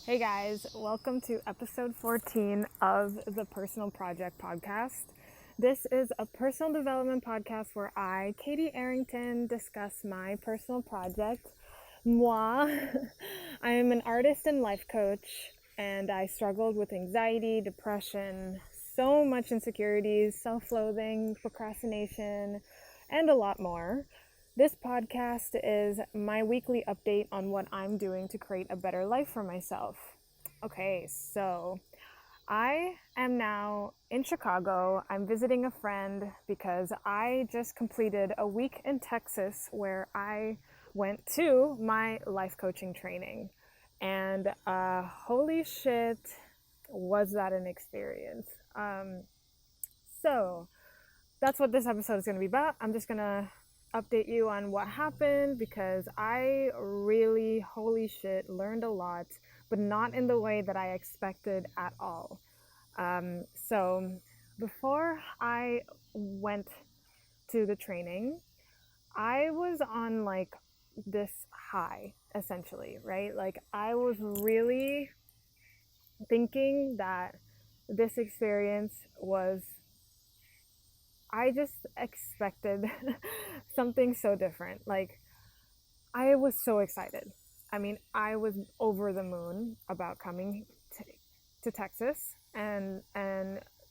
Hey guys, welcome to episode 14 of the Personal Project podcast. This is a personal development podcast where I, Katyarrington, discuss my personal project, moi. I am an artist and life coach, and I struggled with anxiety, depression, so much insecurities, self-loathing, procrastination, and a lot more. This podcast is my weekly update on what I'm doing to create a better life for myself. Okay, so I am now in Chicago. I'm visiting a friend because I just completed a week in Texas where I went to my life coaching training. And holy shit, was that an experience. So that's what this episode is going to be about. I'm just going to update you on what happened because I really, holy shit, learned a lot, but not in the way that I expected at all. So before I went to the training, I was on like this high, essentially, right? Like I was really thinking that this experience was, I just expected something so different. Like I was so excited. I mean, I was over the moon about coming to Texas and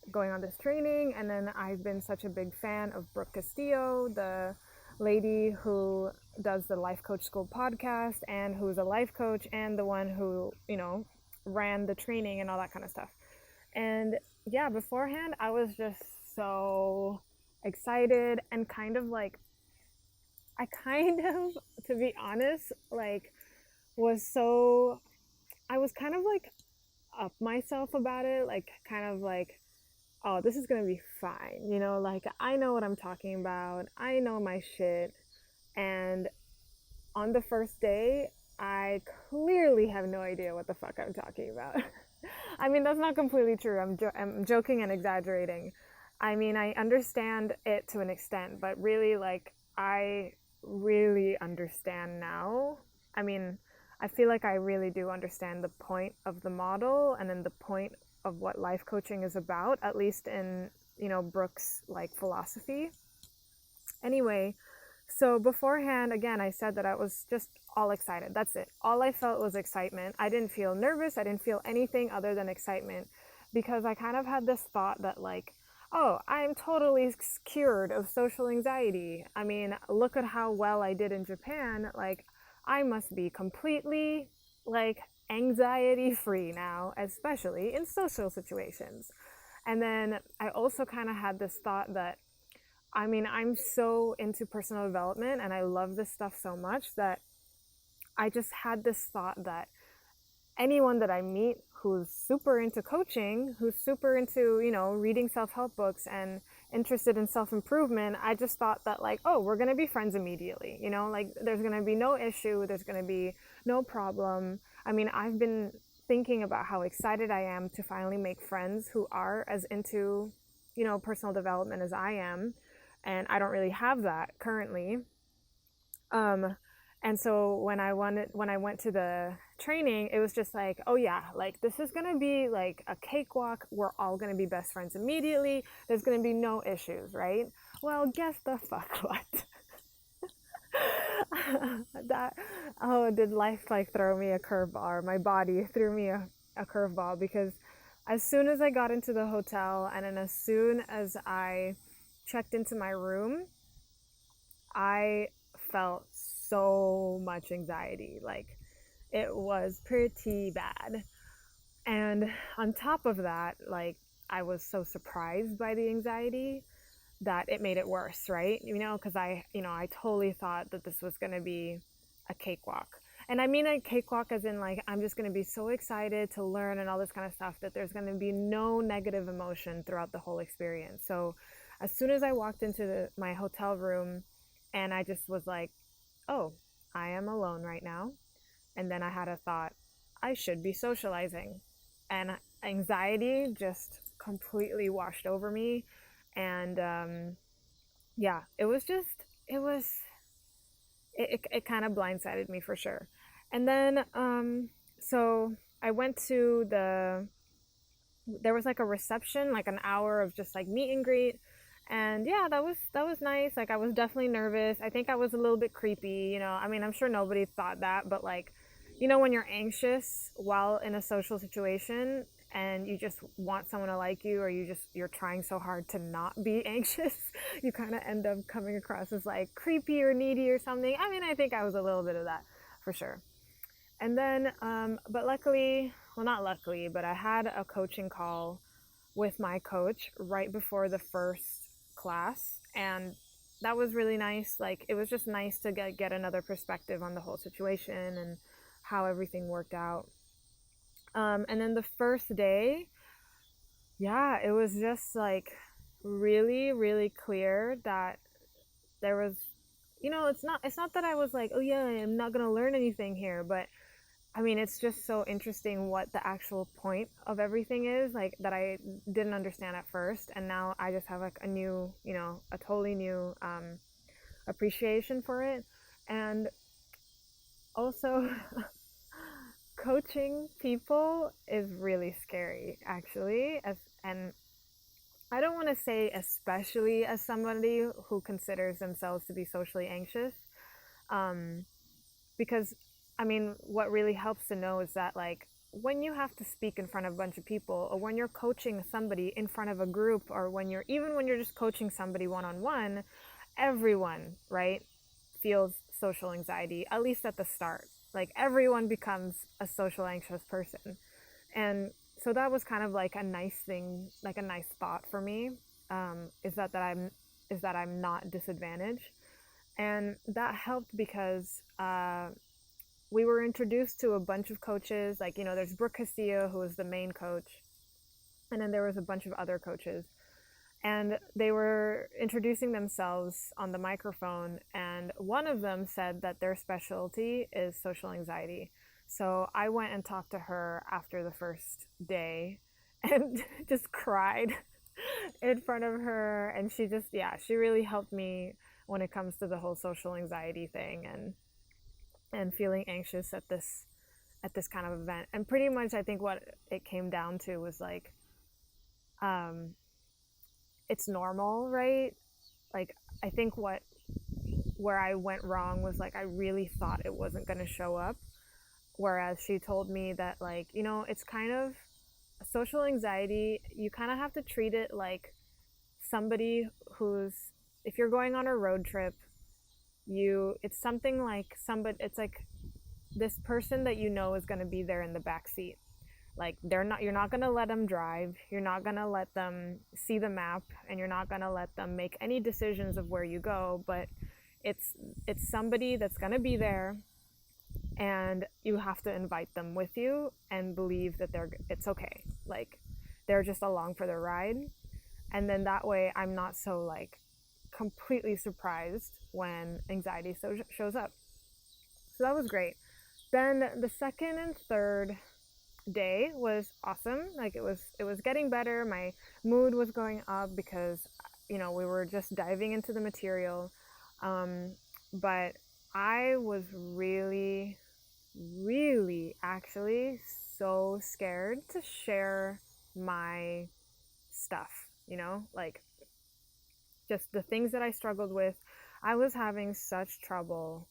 going on this training. And then I've been such a big fan of Brooke Castillo, the lady who does the Life Coach School podcast and who's a life coach and the one who, ran the training and all that kind of stuff. And yeah, beforehand, I was just so excited and kind of like, to be honest, like I was kind of like up myself about it, like kind of like, oh, this is gonna be fine, like I know what I'm talking about, I know my shit. And on the first day, I clearly have no idea what the fuck I'm talking about. I mean, that's not completely true. I'm joking and exaggerating. I mean, I understand it to an extent, but really, like, I really understand now. I mean, I feel like I really do understand the point of the model and then the point of what life coaching is about, at least in, Brooke's, like, philosophy. Anyway, so beforehand, again, I said that I was just all excited. That's it. All I felt was excitement. I didn't feel nervous. I didn't feel anything other than excitement because I kind of had this thought that like, oh, I'm totally cured of social anxiety. I mean, look at how well I did in Japan. Like, I must be completely like anxiety free now, especially in social situations. And then I also kind of had this thought that I mean, I'm so into personal development and I love this stuff so much that I just had this thought that anyone that I meet who's super into coaching, who's super into, reading self-help books and interested in self-improvement, I just thought that like, oh, we're going to be friends immediately, like there's going to be no issue, there's going to be no problem. I mean, I've been thinking about how excited I am to finally make friends who are as into, personal development as I am. And I don't really have that currently. And so when I went to the training, it was just like, oh yeah, like this is gonna be like a cakewalk. We're all gonna be best friends immediately. There's gonna be no issues, right? Well, guess the fuck what? Did life like throw me a curveball? Or my body threw me a curveball because as soon as I got into the hotel and then as soon as I checked into my room, I felt so much anxiety. Like it was pretty bad. And on top of that, like I was so surprised by the anxiety that it made it worse, right? Because I totally thought that this was going to be a cakewalk. And I mean a cakewalk as in like, I'm just going to be so excited to learn and all this kind of stuff that there's going to be no negative emotion throughout the whole experience. So as soon as I walked into my hotel room and I just was like, oh, I am alone right now. And then I had a thought, I should be socializing. And anxiety just completely washed over me. And yeah, it kind of blindsided me for sure. And then, so I went to there was like a reception, like an hour of just like meet and greet. And yeah, that was nice. Like I was definitely nervous. I think I was a little bit creepy, you know. I mean, I'm sure nobody thought that, but like, you know, when you're anxious while in a social situation and you just want someone to like you, or you're trying so hard to not be anxious, you kind of end up coming across as like creepy or needy or something. I mean, I think I was a little bit of that for sure. And then, but luckily, well, not luckily, but I had a coaching call with my coach right before the first class. And that was really nice. Like, it was just nice to get another perspective on the whole situation and how everything worked out. And then the first day, yeah, it was just like really, really clear that there was, you know, it's not that I was like, oh yeah, I'm not going to learn anything here, but I mean, it's just so interesting what the actual point of everything is, like that I didn't understand at first, and now I just have like a new, you know, a totally new appreciation for it. And also, coaching people is really scary, actually, and I don't want to say especially as somebody who considers themselves to be socially anxious, um, because I mean, what really helps to know is that like when you have to speak in front of a bunch of people, or when you're coaching somebody in front of a group, or when you're just coaching somebody one on one, everyone, right, feels social anxiety, at least at the start. Like everyone becomes a social anxious person. And so that was kind of like a nice thing, like a nice thought for me, is that I'm not disadvantaged. And that helped because we were introduced to a bunch of coaches. Like, you know, there's Brooke Castillo, who was the main coach, and then there was a bunch of other coaches. And they were introducing themselves on the microphone, and one of them said that their specialty is social anxiety. So I went and talked to her after the first day and just cried in front of her. And she just, yeah, she really helped me when it comes to the whole social anxiety thing, and feeling anxious at this kind of event. And pretty much I think what it came down to was like, um it's normal, right? Like I think where I went wrong was like I really thought it wasn't going to show up, whereas she told me that, like, you know, it's kind of social anxiety, you kind of have to treat it like somebody who's, if you're going on a road trip, it's something like somebody, it's like this person that you know is going to be there in the back seat. Like you're not going to let them drive, you're not going to let them see the map, and you're not going to let them make any decisions of where you go, but it's somebody that's going to be there, and you have to invite them with you and believe that it's okay, like they're just along for the ride. And then that way I'm not so like completely surprised when anxiety shows up. So that was great. Then the second and third day was awesome. Like it was getting better. My mood was going up because, you know, we were just diving into the material. But I was really, really actually so scared to share my stuff, you know, like just the things that I struggled with. I was having such trouble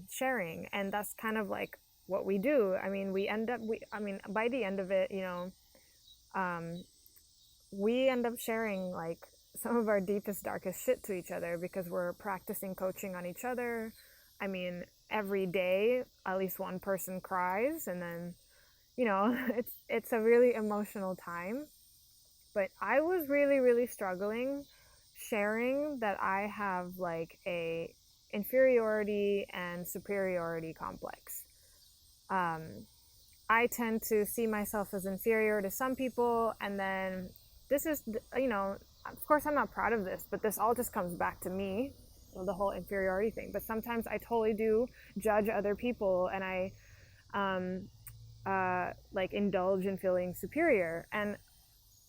sharing, and that's kind of like what we do. I mean, by the end of it, you know, we end up sharing like some of our deepest, darkest shit to each other because we're practicing coaching on each other. I mean, every day, at least one person cries, and then, you know, it's a really emotional time. But I was really, really struggling sharing that I have like a inferiority and superiority complex. I tend to see myself as inferior to some people, and then this is, you know, of course I'm not proud of this, but this all just comes back to me, the whole inferiority thing. But sometimes I totally do judge other people, and I like indulge in feeling superior.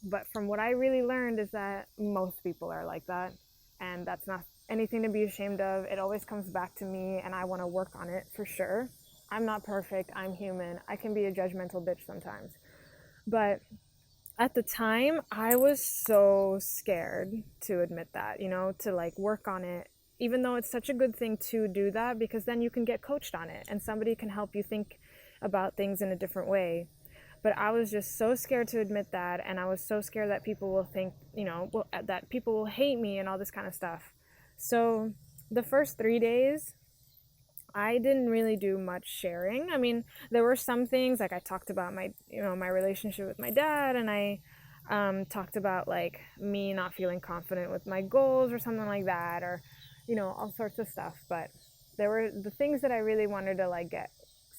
But from what I really learned is that most people are like that, and that's not anything to be ashamed of. It always comes back to me, and I want to work on it for sure. I'm not perfect. I'm human. I can be a judgmental bitch sometimes. But at the time, I was so scared to admit that, to like work on it, even though it's such a good thing to do that, because then you can get coached on it and somebody can help you think about things in a different way. But I was just so scared to admit that, and I was so scared that people will think, that people will hate me and all this kind of stuff. So the first 3 days, I didn't really do much sharing. I mean, there were some things like I talked about my relationship with my dad, and I talked about like me not feeling confident with my goals or something like that, or all sorts of stuff. But there were the things that I really wanted to like get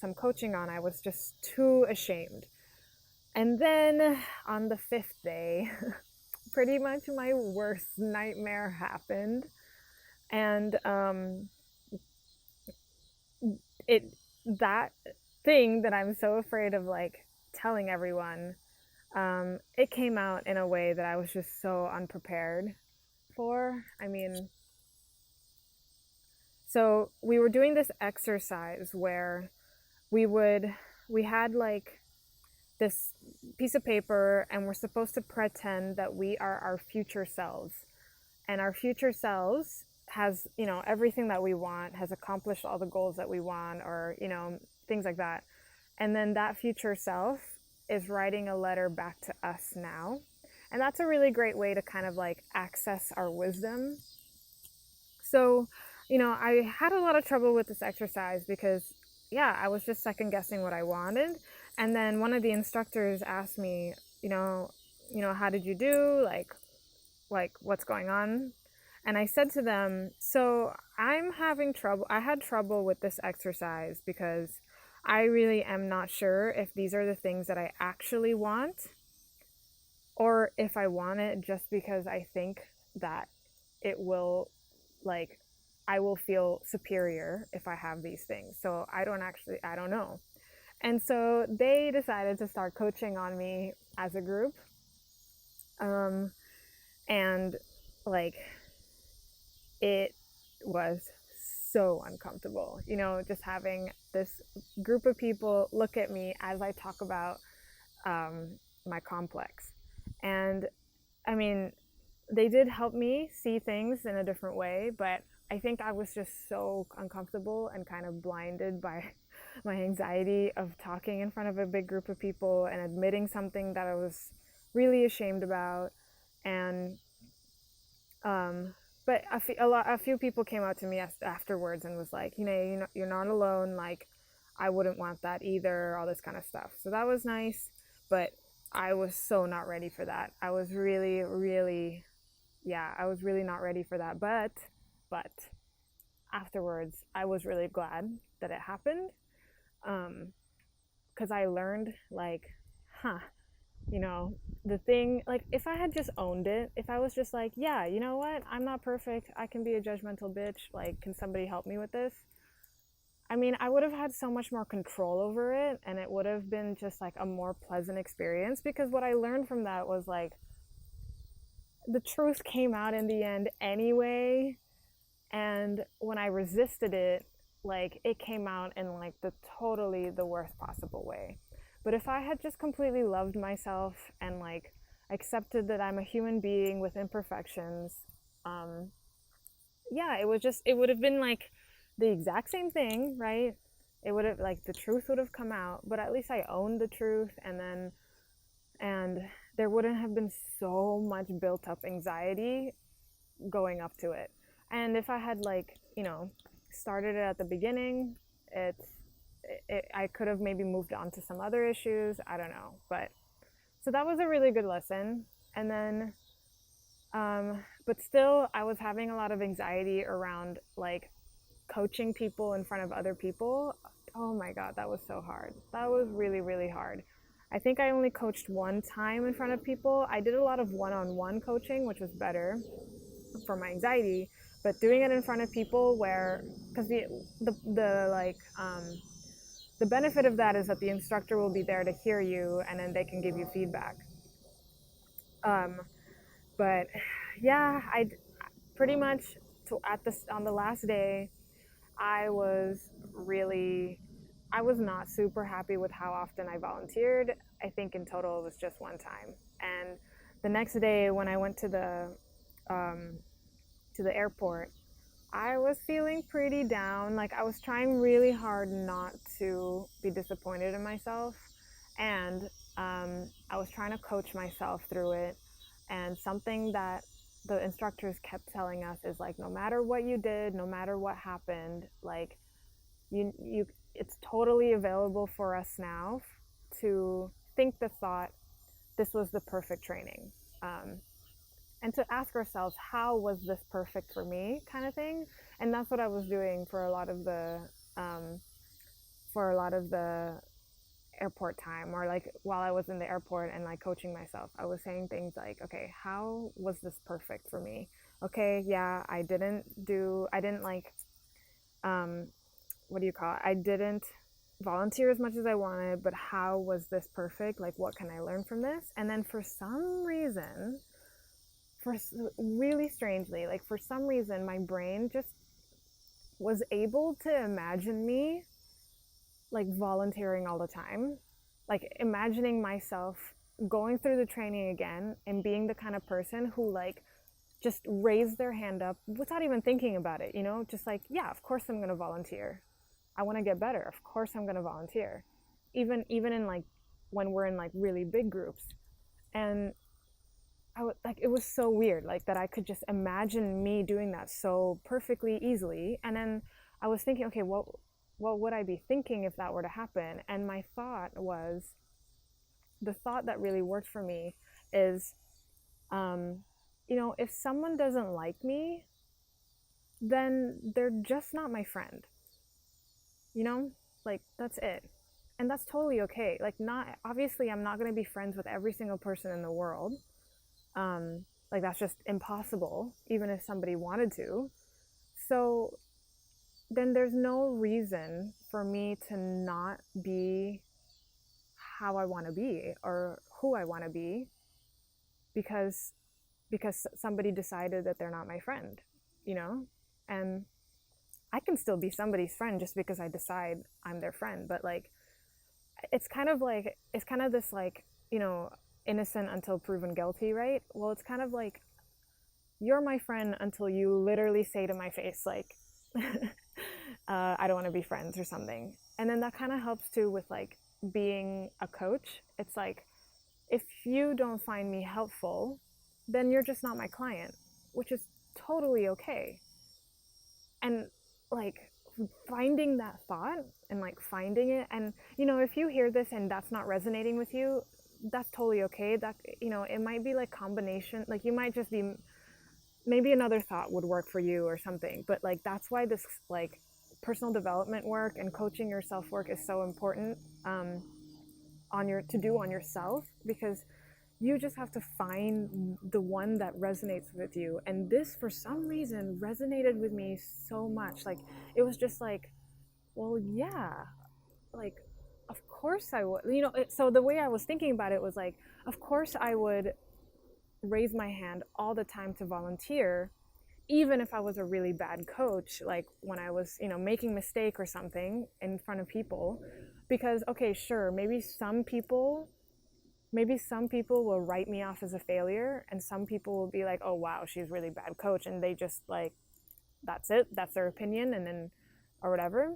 some coaching on. I was just too ashamed. And then on the 5th day, pretty much my worst nightmare happened, and it that thing that I'm so afraid of like telling everyone, it came out in a way that I was just so unprepared for. I mean, so we were doing this exercise where we had like this piece of paper, and we're supposed to pretend that we are our future selves, and our future selves has everything that we want, has accomplished all the goals that we want, or things like that. And then that future self is writing a letter back to us now, and that's a really great way to kind of like access our wisdom. So I had a lot of trouble with this exercise because I was just second guessing what I wanted. And then one of the instructors asked me, how did you do, like what's going on? And I said to them, so I had trouble with this exercise because I really am not sure if these are the things that I actually want, or if I want it just because I think that it will, like, I will feel superior if I have these things. So I don't know. And so they decided to start coaching on me as a group. And like, it was so uncomfortable, just having this group of people look at me as I talk about my complex. And I mean, they did help me see things in a different way, but I think I was just so uncomfortable and kind of blinded by my anxiety of talking in front of a big group of people and admitting something that I was really ashamed about. And but a few people came out to me afterwards and was like, you're not alone. Like, I wouldn't want that either. All this kind of stuff. So that was nice, but I was so not ready for that. I was really, really, I was really not ready for that. But afterwards, I was really glad that it happened, because I learned like, the thing, like, if I had just owned it, if I was just like, yeah, you know what, I'm not perfect, I can be a judgmental bitch, like, can somebody help me with this? I mean, I would have had so much more control over it, and it would have been just like a more pleasant experience, because what I learned from that was like, the truth came out in the end anyway. And when I resisted it, like, it came out in like the worst possible way. But if I had just completely loved myself and like accepted that I'm a human being with imperfections, it would have been like the exact same thing, right? It would have, like, the truth would have come out, but at least I owned the truth, and there wouldn't have been so much built up anxiety going up to it. And if I had, like, started it at the beginning, I could have maybe moved on to some other issues. I don't know. But so that was a really good lesson. And then, but still, I was having a lot of anxiety around like coaching people in front of other people. Oh my God, that was so hard. That was really, really hard. I think I only coached one time in front of people. I did a lot of one-on-one coaching, which was better for my anxiety, but doing it in front of people, where, because the benefit of that is that the instructor will be there to hear you, and then they can give you feedback. But yeah, I pretty much on the last day, I was really I was not super happy with how often I volunteered. I think in total it was just one time. And the next day when I went um, to the airport, I was feeling pretty down. Like I was trying really hard not to be disappointed in myself, and I was trying to coach myself through it. And something that the instructors kept telling us is like, no matter what you did, no matter what happened, like you it's totally available for us now to think the thought, this was the perfect training. Um, and to ask ourselves, how was this perfect for me, kind of thing. And that's what I was doing for a lot of the um, airport time, or like while I was in the airport and like coaching myself, I was saying things like, okay, how was this perfect for me? Okay, yeah, I didn't like um, what do you call it? I didn't volunteer as much as I wanted, but how was this perfect? Like, what can I learn from this? And then for some reason, for really strangely, like for some reason, my brain just was able to imagine me like volunteering all the time, like imagining myself going through the training again and being the kind of person who like just raised their hand up without even thinking about it, just like, yeah, of course I'm going to volunteer. I want to get better. Of course I'm going to volunteer. Even in like when we're in like really big groups. And I would like, it was so weird like that I could just imagine me doing that so perfectly easily. And then I was thinking, okay, what would I be thinking if that were to happen? And my thought was, the thought that really worked for me is, um, if someone doesn't like me, then they're just not my friend. You know, like that's it. And that's totally okay. Like, not obviously, I'm not going to be friends with every single person in the world. Like, that's just impossible, even if somebody wanted to. So then there's no reason for me to not be how I want to be or who I want to be because somebody decided that they're not my friend, you know? And I can still be somebody's friend just because I decide I'm their friend, but like it's kind of this like, innocent until proven guilty, right? Well, it's kind of like, you're my friend until you literally say to my face like I don't want to be friends or something. And then that kind of helps too with like being a coach. It's like, if you don't find me helpful, then you're just not my client, which is totally okay. And like finding that thought and like finding it, and if you hear this and that's not resonating with you, that's totally okay. That, it might be like combination, like you might just be, maybe another thought would work for you or something. But like that's why this like personal development work and coaching yourself work is so important, to do on yourself, because you just have to find the one that resonates with you. And this, for some reason, resonated with me so much. Like, it was just like, well, yeah, like, of course I would, so the way I was thinking about it was like, of course I would raise my hand all the time to volunteer, even if I was a really bad coach, like when I was, making mistake or something in front of people. Because, okay, sure, maybe some people will write me off as a failure, and some people will be like, oh wow, she's really bad coach, and they just like, that's it, that's their opinion, and then, or whatever.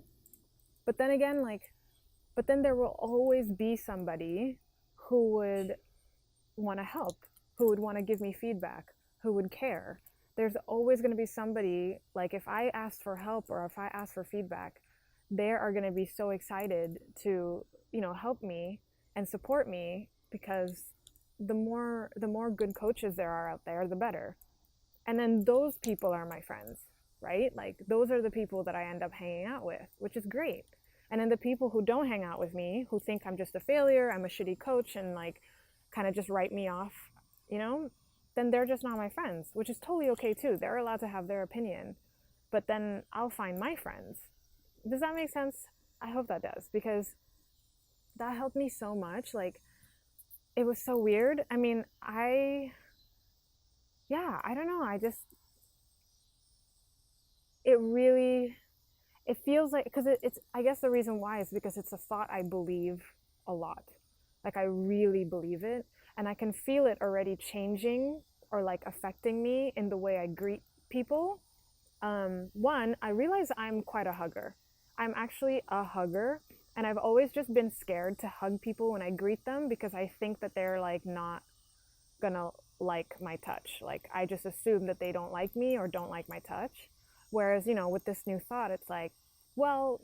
But then again, like, but then there will always be somebody who would want to help, who would want to give me feedback, who would care. There's always going to be somebody, like if I ask for help or if I ask for feedback, they are going to be so excited to, help me and support me, because the more good coaches there are out there, the better. And then those people are my friends, right? Like those are the people that I end up hanging out with, which is great. And then the people who don't hang out with me, who think I'm just a failure, I'm a shitty coach, and like kind of just write me off, then they're just not my friends, which is totally okay too. They're allowed to have their opinion, but then I'll find my friends. Does that make sense? I hope that does, because that helped me so much. Like, it was so weird. I mean, I don't know. It really, it feels like, because it's, I guess the reason why is because it's a thought I believe a lot. Like I really believe it, and I can feel it already changing or like affecting me in the way I greet people. One, I realize I'm quite a hugger. I'm actually a hugger, and I've always just been scared to hug people when I greet them because I think that they're like not gonna like my touch. Like I just assume that they don't like me or don't like my touch. Whereas, with this new thought, it's like, well,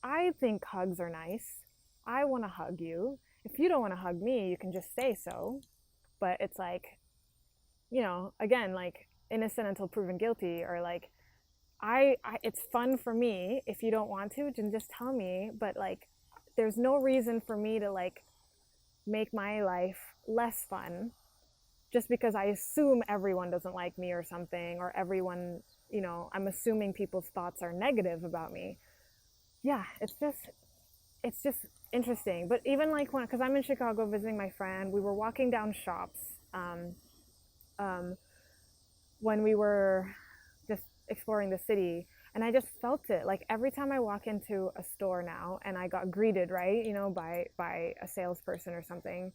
I think hugs are nice. I want to hug you. If you don't want to hug me, you can just say so. But it's like, again, like innocent until proven guilty, or like it's fun for me. If you don't want to, then just tell me. But like, there's no reason for me to like make my life less fun just because I assume everyone doesn't like me or something, or everyone, I'm assuming people's thoughts are negative about me. Yeah, it's just interesting. But even like because I'm in Chicago visiting my friend, we were walking down shops um, when we were just exploring the city, and I just felt it. Like every time I walk into a store now and I got greeted, right, by a salesperson or something,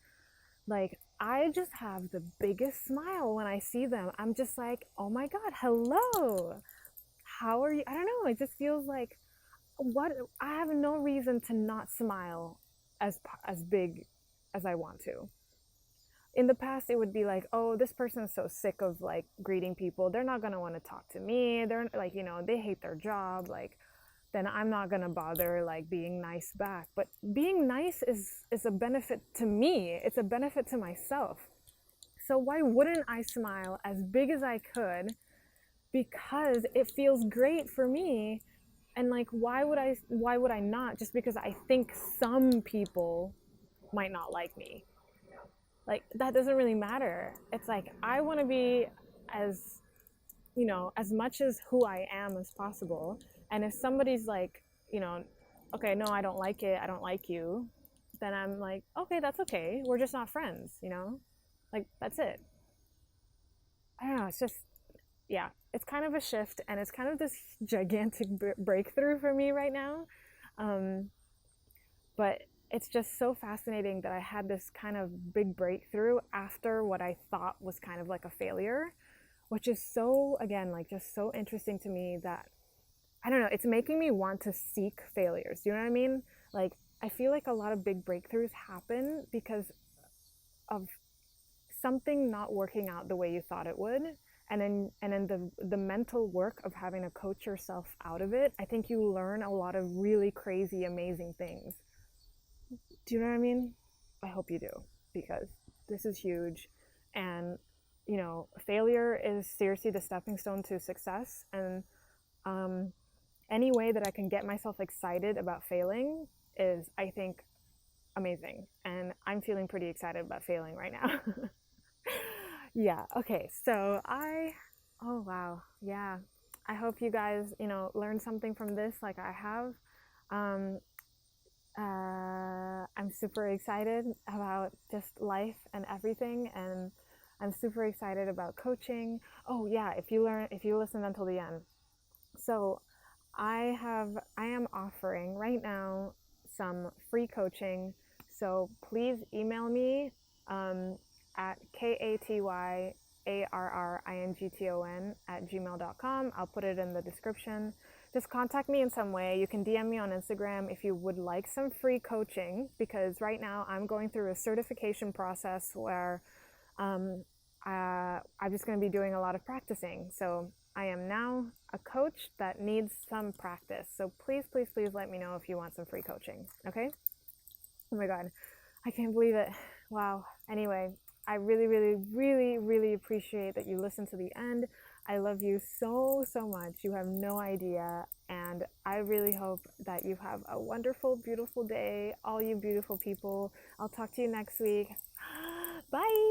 like I just have the biggest smile when I see them. I'm just like, oh my god, hello, how are you? I don't know, it just feels like, what, I have no reason to not smile as big as I want to. In the past it would be like, oh, this person is so sick of like greeting people, they're not going to want to talk to me, they're like, they hate their job, like then I'm not going to bother like being nice back. But being nice is a benefit to me, it's a benefit to myself. So why wouldn't I smile as big as I could, because it feels great for me? And like, why would I not, just because I think some people might not like me? Like that doesn't really matter. It's like I want to be as, as much as who I am as possible. And if somebody's like, okay, no, I don't like it, I don't like you, then I'm like, okay, that's okay, we're just not friends, like that's it. I don't know, it's just, yeah, it's kind of a shift, and it's kind of this gigantic breakthrough for me right now. um, but it's just so fascinating that I had this kind of big breakthrough after what I thought was kind of like a failure, which is so, again, like just so interesting to me that, I don't know, it's making me want to seek failures. Do you know what I mean? Like, I feel like a lot of big breakthroughs happen because of something not working out the way you thought it would. And then the mental work of having to coach yourself out of it, I think you learn a lot of really crazy, amazing things. Do you know what I mean? I hope you do, because this is huge. And, failure is seriously the stepping stone to success. And any way that I can get myself excited about failing is, I think, amazing. And I'm feeling pretty excited about failing right now. Yeah, okay. So oh wow. Yeah. I hope you guys, learned something from this like I have. Um, I'm super excited about just life and everything, and I'm super excited about coaching. Oh yeah, if you listen until the end. So I am offering right now some free coaching. So please email me at katyarrington@gmail.com. I'll put it in the description. Just contact me in some way. You can DM me on Instagram if you would like some free coaching, because right now I'm going through a certification process where I'm just going to be doing a lot of practicing. So I am now a coach that needs some practice. So please, please, please let me know if you want some free coaching. Okay? Oh my God. I can't believe it. Wow. Anyway, I really, really, really, really appreciate that you listened to the end. I love you so, so much. You have no idea. And I really hope that you have a wonderful, beautiful day, all you beautiful people. I'll talk to you next week. Bye.